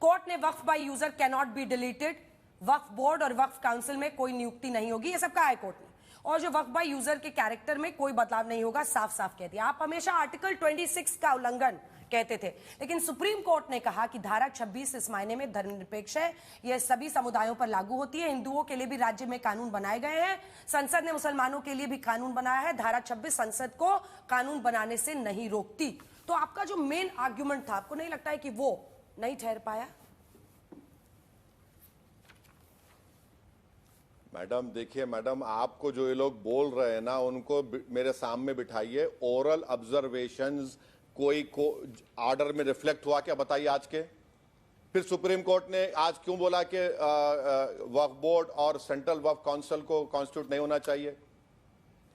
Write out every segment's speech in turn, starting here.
Court ने waqf by user cannot be deleted, waqf board और waqf council में कोई नियुक्ति नहीं होगी, ये सब कहा है कोर्ट ने। और जो वक्फ बाय यूजर के कैरेक्टर में कोई बदलाव नहीं होगा, साफ साफ कह दिया। आप हमेशा आर्टिकल 26 का उल्लंघन कहते थे, लेकिन सुप्रीम कोर्ट ने कहा कि धारा 26 इस मायने में धर्मनिरपेक्ष है, यह सभी समुदायों पर लागू होती है। हिंदुओं के लिए भी राज्य में कानून बनाए गए हैं, संसद ने मुसलमानों के लिए भी कानून बनाया है। धारा 26 संसद को कानून बनाने से नहीं रोकती। तो आपका जो मेन आर्ग्यूमेंट था, आपको नहीं लगता है कि वो नहीं ठहर पाया? मैडम देखिए, मैडम आपको जो ये लोग बोल रहे हैं ना, उनको मेरे सामने बिठाइए। ओरल ऑब्जर्वेशंस कोई ऑर्डर में रिफ्लेक्ट हुआ क्या, बताइए आज के? फिर सुप्रीम कोर्ट ने आज क्यों बोला कि वक्फ बोर्ड और सेंट्रल वक्फ काउंसिल को कॉन्स्टिट्यूट नहीं होना चाहिए?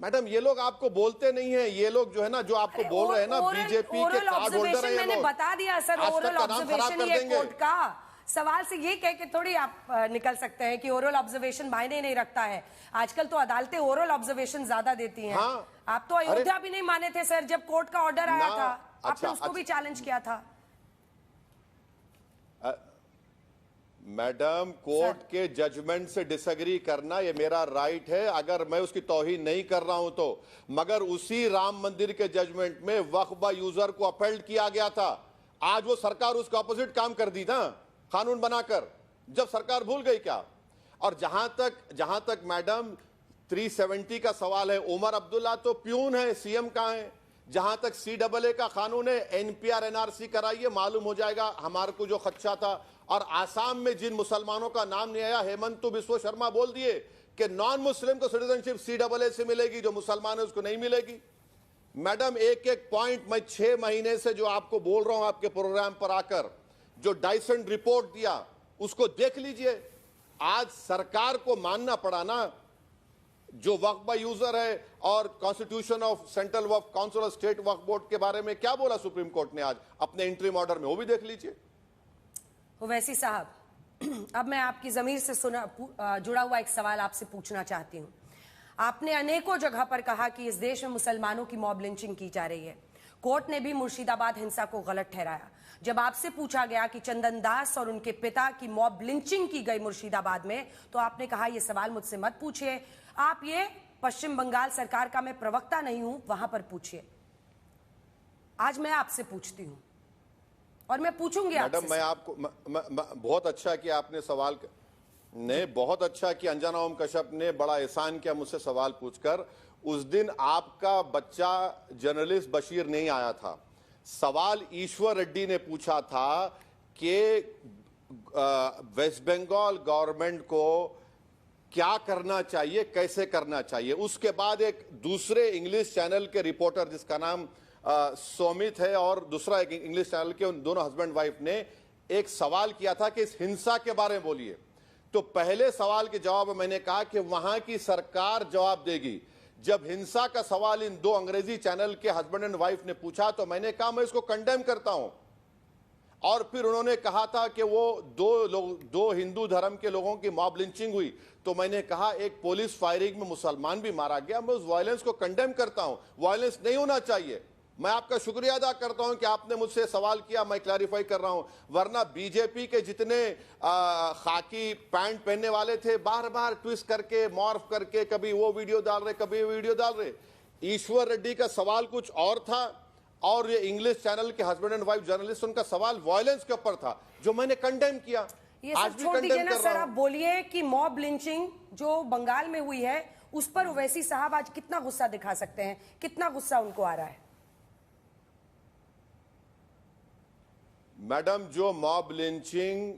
मैडम ये लोग आपको बोलते नहीं है, ये लोग जो है ना, जो आपको बोल रहे हैं ना, बीजेपी के कार्ड होल्डर है ये लोग। मैंने बता दिया सर, ओरल ऑब्जर्वेशन ये कोर्ट का सवाल से ये कह के थोड़ी आप निकल सकते हैं कि ओरल ऑब्जर्वेशन मायने नहीं रखता है। आजकल तो अदालतें ओरल ऑब्जर्वेशन ज्यादा देती हैं। हाँ, आप तो अयोध्या भी नहीं माने थे सर, जब कोर्ट का ऑर्डर आया था, आपने उसको भी चैलेंज किया था। मैडम कोर्ट के जजमेंट से डिसएग्री करना ये मेरा राइट है, अगर मैं उसकी तौहीन नहीं कर रहा हूं तो। मगर उसी राम मंदिर के जजमेंट में वक्फ बाय यूजर को अपहेल्ड किया गया था। आज वो सरकार उसके ऑपोजिट काम कर दी ना, कानून बनाकर। जब सरकार भूल गई क्या? और जहां तक मैडम 370 का सवाल है, उमर अब्दुल्ला तो प्यून है, सीएम कहां है? जहां तक CAA का कानून है, NPR NRC कराइए, मालूम हो जाएगा हमारे को जो खदशा था। और आसाम में जिन मुसलमानों का नाम नहीं आया, हेमंत बिस्व शर्मा बोल दिए कि नॉन मुस्लिम को सिटीजनशिप CAA से मिलेगी, जो मुसलमान है उसको नहीं मिलेगी। मैडम एक एक पॉइंट मैं 6 महीने से जो आपको बोल रहा हूं आपके प्रोग्राम पर आकर, जो डाइसन रिपोर्ट दिया उसको देख लीजिए। आज सरकार को मानना पड़ा ना, जो वक्फ बाय यूजर है और constitution of central Waqf council और स्टेट वक्फ बोर्ड के बारे में क्या बोला सुप्रीम कोर्ट ने आज अपने इंटरिम ऑर्डर में, वो भी देख लीजिए। ओवैसी साहब, अब मैं आपकी जमीर से जुड़ा हुआ एक सवाल आपसे पूछना चाहती हूं। आपने अनेकों जगह पर कहा कि इस देश में मुसलमानों की मॉब लिंचिंग की जा रही है। कोर्ट ने भी मुर्शिदाबाद हिंसा को गलत ठहराया। जब आपसे पूछा गया कि चंदन दास और उनके पिता की मॉब लिंचिंग की गई मुर्शिदाबाद में, तो आपने कहा यह सवाल मुझसे मत पूछिए, आप ये पश्चिम बंगाल सरकार का मैं प्रवक्ता नहीं हूं, वहां पर पूछिए। आज मैं आपसे पूछती हूं और मैं पूछूंगी आपसे। मैडम मैं आपको बहुत अच्छा कि आपने सवाल ने, बहुत अच्छा कि अंजना ओम कश्यप ने बड़ा एहसान किया मुझसे सवाल पूछकर। उस दिन आपका बच्चा जर्नलिस्ट बशीर नहीं आया था। सवाल ईश्वर रेड्डी ने पूछा था कि वेस्ट बंगाल गवर्नमेंट को क्या करना चाहिए, कैसे करना चाहिए। उसके बाद एक दूसरे इंग्लिश चैनल के रिपोर्टर जिसका नाम सोमित है और दूसरा एक इंग्लिश चैनल के, उन दोनों हस्बैंड वाइफ ने एक सवाल किया था कि इस हिंसा के बारे में बोलिए। तो पहले सवाल के जवाब में मैंने कहा कि वहां की सरकार जवाब देगी। जब हिंसा का सवाल इन दो अंग्रेजी चैनल के हस्बैंड एंड वाइफ ने पूछा तो मैंने कहा मैं इसको कंडेम करता हूं। और फिर उन्होंने कहा था कि वो दो हिंदू धर्म के लोगों की मॉब लिंचिंग हुई, तो मैंने कहा एक पुलिस फायरिंग में मुसलमान भी मारा गया, मैं उस वायलेंस को कंडेम करता हूं। वायलेंस नहीं होना चाहिए। मैं आपका शुक्रिया अदा करता हूं कि आपने मुझसे सवाल किया, मैं क्लैरिफाई कर रहा हूं। वरना बीजेपी के जितने खाकी पैंट पहनने वाले थे, बार बार ट्विस्ट करके, मॉर्फ करके, कभी वो वीडियो डाल रहे, कभी वीडियो डाल रहे। ईश्वर रेड्डी का सवाल कुछ और था और ये इंग्लिश चैनल के हस्बैंड एंड वाइफ जर्नलिस्ट, उनका सवाल वायलेंस के ऊपर था, जो मैंने कंडेम किया। ये सब छोड़ दीजिए ना सर, आप बोलिए कि मॉब लिंचिंग जो बंगाल में हुई है उस पर ओवैसी साहब आज कितना गुस्सा दिखा सकते हैं, कितना गुस्सा उनको आ रहा है? मैडम जो मॉब लिंचिंग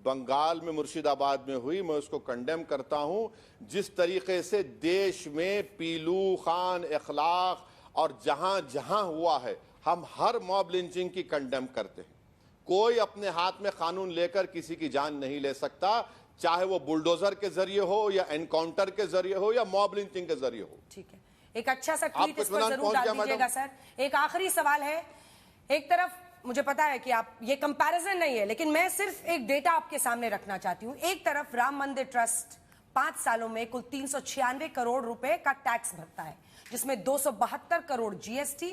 बंगाल में मुर्शिदाबाद में हुई, मैं उसको कंडेम करता हूं। जिस तरीके से देश में पीलू खान इखलाक और जहां जहां हुआ है, हम हर मॉब लिंचिंग की कंडेम करते हैं। कोई अपने हाथ में कानून लेकर किसी की जान नहीं ले सकता, चाहे वो बुलडोजर के जरिए हो या एनकाउंटर के जरिए हो या मॉब लिंचिंग के जरिए हो। ठीक है, एक अच्छा सा ट्वीट इस पर जरूर डाल दीजिएगा सर। एक आखिरी सवाल है। एक तरफ मुझे पता है कि आप ये कंपैरिजन नहीं है, लेकिन मैं सिर्फ एक डेटा आपके सामने रखना चाहती हूं। एक तरफ राम मंदिर ट्रस्ट 5 सालों में कुल 396 करोड़ रुपए का टैक्स भरता है, जिसमें 272 crore GST,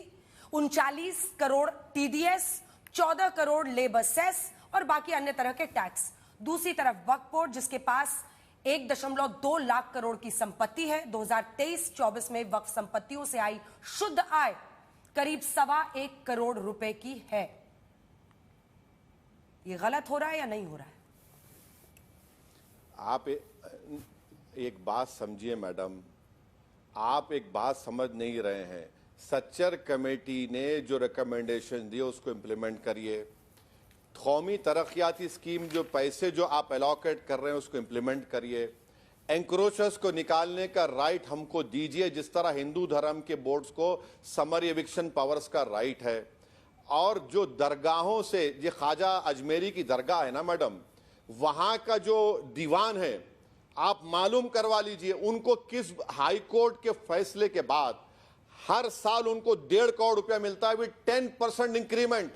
39 crore TDS, 14 crore labour cess और बाकी अन्य तरह के टैक्स। दूसरी तरफ वक्फ बोर्ड, जिसके पास 1.2 लाख करोड़ की संपत्ति है। 2023-24 में वक्फ संपत्तियों से आई शुद्ध आय करीब 1.25 करोड़ रुपए की है। ये गलत हो रहा है या नहीं हो रहा है? आप एक बात समझिए मैडम, आप एक बात समझ नहीं रहे हैं। सच्चर कमेटी ने जो रिकमेंडेशन दिए उसको इम्प्लीमेंट करिए। कौमी तरक्याती स्कीम जो पैसे जो आप एलोकेट कर रहे हैं उसको इम्प्लीमेंट करिए। एंक्रोचर्स को निकालने का राइट हमको दीजिए, जिस तरह हिंदू धर्म के बोर्ड्स को समर एविक्शन पावर्स का राइट है। और जो दरगाहों से, ये ख्वाजा अजमेरी की दरगाह है ना मैडम, वहां का जो दीवान है आप मालूम करवा लीजिए उनको किस हाई कोर्ट के फैसले के बाद हर साल उनको 1.5 करोड़ रुपया मिलता है विद 10% इंक्रीमेंट।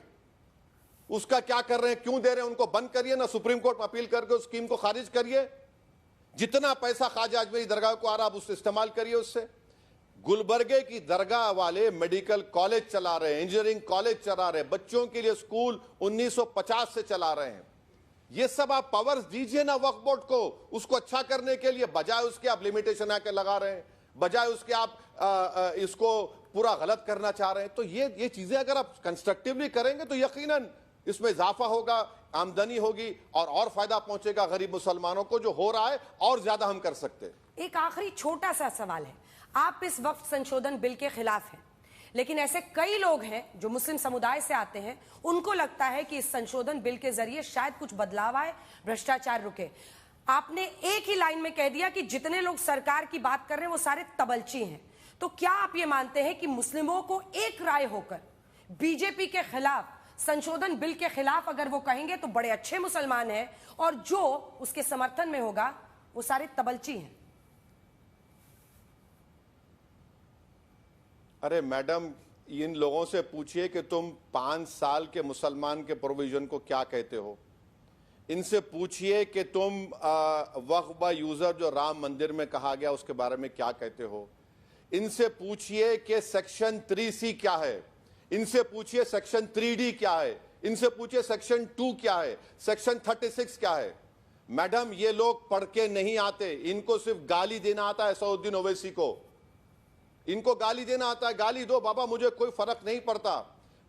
उसका क्या कर रहे हैं, क्यों दे रहे हैं? उनको बंद करिए ना, सुप्रीम कोर्ट में अपील करके उस स्कीम को खारिज करिए। जितना पैसा ख्वाजा अजमेरी दरगाह को आ रहा है उससे इस्तेमाल करिए। उससे गुलबर्गे की दरगाह वाले मेडिकल कॉलेज चला रहे हैं, इंजीनियरिंग कॉलेज चला रहे हैं, बच्चों के लिए स्कूल 1950 से चला रहे हैं। ये सब आप पावर्स दीजिए ना वक्फ बोर्ड को, उसको अच्छा करने के लिए। बजाय उसके आप लिमिटेशन आके लगा रहे हैं, बजाय उसके आप इसको पूरा गलत करना चाह रहे हैं। तो ये चीजें अगर आप कंस्ट्रक्टिवली करेंगे तो यकीनन इसमें इजाफा होगा, आमदनी होगी और फायदा पहुंचेगा गरीब मुसलमानों को। जो हो रहा है और ज्यादा हम कर सकते हैं। एक आखिरी छोटा सा सवाल है, आप इस वक्फ संशोधन बिल के खिलाफ हैं, लेकिन ऐसे कई लोग हैं जो मुस्लिम समुदाय से आते हैं, उनको लगता है कि इस संशोधन बिल के जरिए शायद कुछ बदलाव आए, भ्रष्टाचार रुके। आपने एक ही लाइन में कह दिया कि जितने लोग सरकार की बात कर रहे हैं वो सारे तबलची हैं। तो क्या आप ये मानते हैं कि मुस्लिमों को एक राय होकर बीजेपी के खिलाफ, संशोधन बिल के खिलाफ अगर वो कहेंगे तो बड़े अच्छे मुसलमान हैं, और जो उसके समर्थन में होगा वो सारे तबलची हैं? अरे मैडम, इन लोगों से पूछिए कि तुम 5 साल के मुसलमान के प्रोविजन को क्या कहते हो। इनसे पूछिए कि तुम वक्फ बाय यूजर जो राम मंदिर में कहा गया उसके बारे में क्या कहते हो। इनसे पूछिए कि सेक्शन 3C क्या है। इनसे पूछिए सेक्शन 3D क्या है। इनसे पूछिए सेक्शन 2 क्या है, सेक्शन 36 क्या है। मैडम, ये लोग पढ़ के नहीं आते, इनको सिर्फ गाली देना आता है। सऊद्दीन ओवैसी को इनको गाली देना आता है। गाली दो बाबा, मुझे कोई फर्क नहीं पड़ता।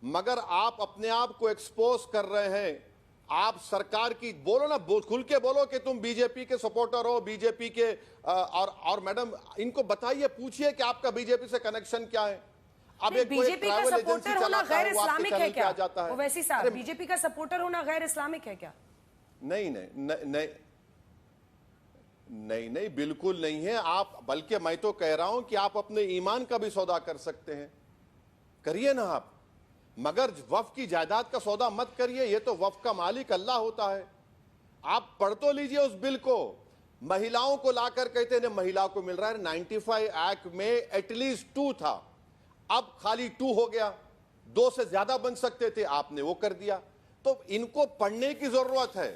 मगर आप अपने आप को एक्सपोज कर रहे हैं। आप सरकार की बोलो ना, खुल के बोलो कि तुम बीजेपी के सपोर्टर हो, बीजेपी के और मैडम इनको बताइए, पूछिए कि आपका बीजेपी से कनेक्शन क्या है। अब एक बीजेपी का सपोर्टर होना गैर इस्लामिक है क्या? जाता है वैसी साहब, बीजेपी का सपोर्टर होना गैर इस्लामिक है क्या? नहीं, बिल्कुल नहीं है। आप, बल्कि मैं तो कह रहा हूं कि आप अपने ईमान का भी सौदा कर सकते हैं, करिए ना आप। मगर वक्फ की जायदाद का सौदा मत करिए। ये तो वक्फ का मालिक अल्लाह होता है। आप पढ़ तो लीजिए उस बिल को। महिलाओं को लाकर कहते हैं महिला को मिल रहा है। 95 एक्ट में एटलीस्ट 2 था, अब खाली 2 हो गया। 2 से ज्यादा बन सकते थे, आपने वो कर दिया। तो इनको पढ़ने की जरूरत है।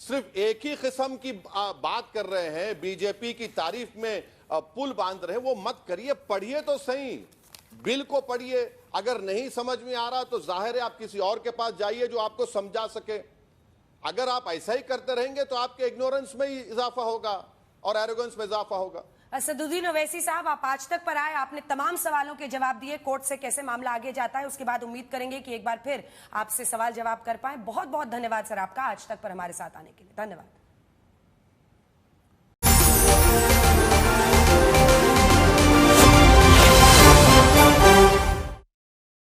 सिर्फ एक ही किस्म की बात कर रहे हैं, बीजेपी की तारीफ में पुल बांध रहे हैं, वो मत करिए। पढ़िए तो सही, बिल को पढ़िए। अगर नहीं समझ में आ रहा तो जाहिर है आप किसी और के पास जाइए जो आपको समझा सके। अगर आप ऐसा ही करते रहेंगे तो आपके इग्नोरेंस में ही इजाफा होगा और एरोगेंस में इजाफा होगा। असदुद्दीन ओवैसी साहब, आप आज तक पर आए, आपने तमाम सवालों के जवाब दिए। कोर्ट से कैसे मामला आगे जाता है उसके बाद उम्मीद करेंगे कि एक बार फिर आपसे सवाल जवाब कर पाए। बहुत बहुत धन्यवाद सर आपका आज तक पर हमारे साथ आने के लिए। धन्यवाद।